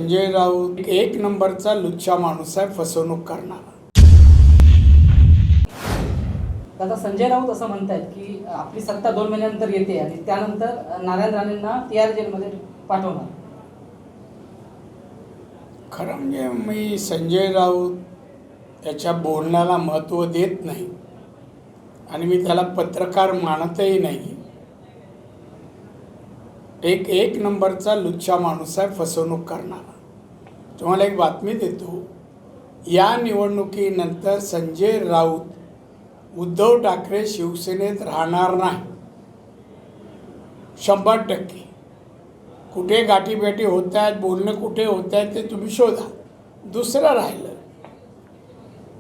संजय राऊत एक नंबरचा लुच्चा माणूस आहे, फसवणूक करणारा. आता संजय राऊत असं म्हणतायत की आपली सत्ता 2 महिन्यानंतर येते आणि त्यानंतर नारायण राणेंना तिहार जेलमध्ये पाठवणार. खरं म्हणजे मी संजय राऊत याच्या बोलण्याला महत्त्व देत नाही आणि मी त्याला पत्रकार मानतही नाही. एक नंबरचा लुच्चा माणूस आहे, फसवणूक करणारा. तुम्हाला एक बातमी देतो. या निवडणुकीनंतर संजय राऊत उद्धव ठाकरे शिवसेनेत राहणार नाही. 100%. कुठे गाठीभेटी होत आहेत, बोलणं कुठे होत आहेत ते तुम्ही शोधा. दुसरं राहिलं,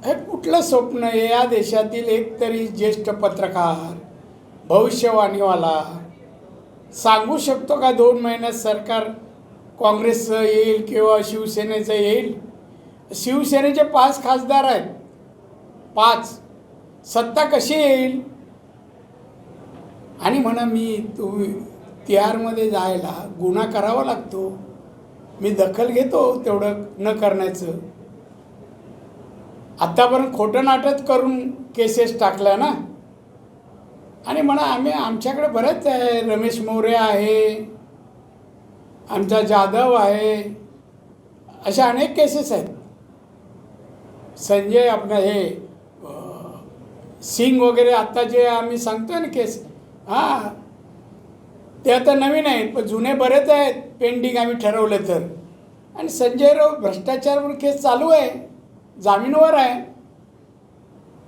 हे कुठलं स्वप्न आहे? या देशातील एक तरी ज्येष्ठ पत्रकार, भविष्यवाणीवाला सांगू शकतो का 2 महिन्यात सरकार काँग्रेसचं येईल किंवा शिवसेनेचं येईल? शिवसेनेचे 5 खासदार आहेत. 5. सत्ता कशी येईल? आणि म्हणा मी तिहारमध्ये जायला गुन्हा करावा लागतो. मी दखल घेतो तेवढं न करण्याचं. आत्तापर्यंत खोटं नाटक करून केसेस टाकल्या ना. आणि म्हणा आमच्याकडे बरेच आहे. रमेश मोरे आहे, आमचा जाधव आहे, अशा अनेक केसेस आहेत. संजय आपलं हे सिंग वगैरे आत्ता जे आम्ही सांगतो ना केस, हां ते आता नवीन आहेत, पण जुने बरेच आहेत पेंडिंग आम्ही ठरवलं तर. आणि संजय राऊत भ्रष्टाचारवर केस चालू आहे, जामीनवर आहे.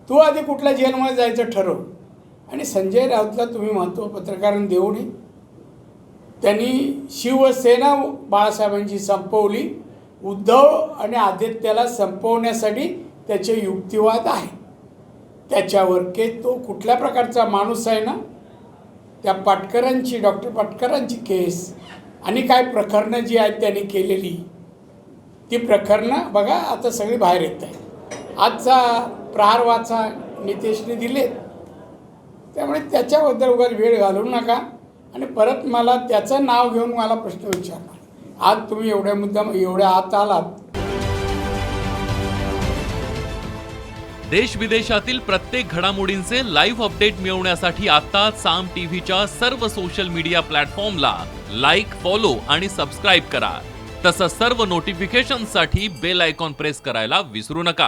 तू आधी कुठल्या जेलमध्ये जायचं ठरव. आणि संजय राऊतला तुम्ही महत्त्व पत्रकारांनी देऊ नये. त्यांनी शिवसेना बाळासाहेबांची संपवली. उद्धव आणि आदित्यला संपवण्यासाठी त्याचे युक्तिवाद आहे. त्याच्यावर तो कुठल्या प्रकारचा माणूस आहे ना, त्या पाटकरांची, डॉक्टर पाटकरांची केस आणि काय प्रकरणं जी आहेत त्यांनी केलेली ती प्रकरणं बघा आता सगळी बाहेर येत आहे. आजचा प्रहार वाचा नितेशने दिलेत. त्यामुळे त्याच्याबद्दल वगैरे वेळ घालवू नका. आणि परत मला त्याचं नाव घेऊन मला प्रश्न विचारणार. आज तुम्ही एवढ्या आत आलात. देश विदेशातील प्रत्येक घडामोडींचे लाईव्ह अपडेट मिळवण्यासाठी आता साम टीव्हीच्या सर्व सोशल मीडिया प्लॅटफॉर्मला लाईक, फॉलो आणि सबस्क्राईब करा. तसंच सर्व नोटिफिकेशनसाठी बेल आयकॉन प्रेस करायला विसरू नका.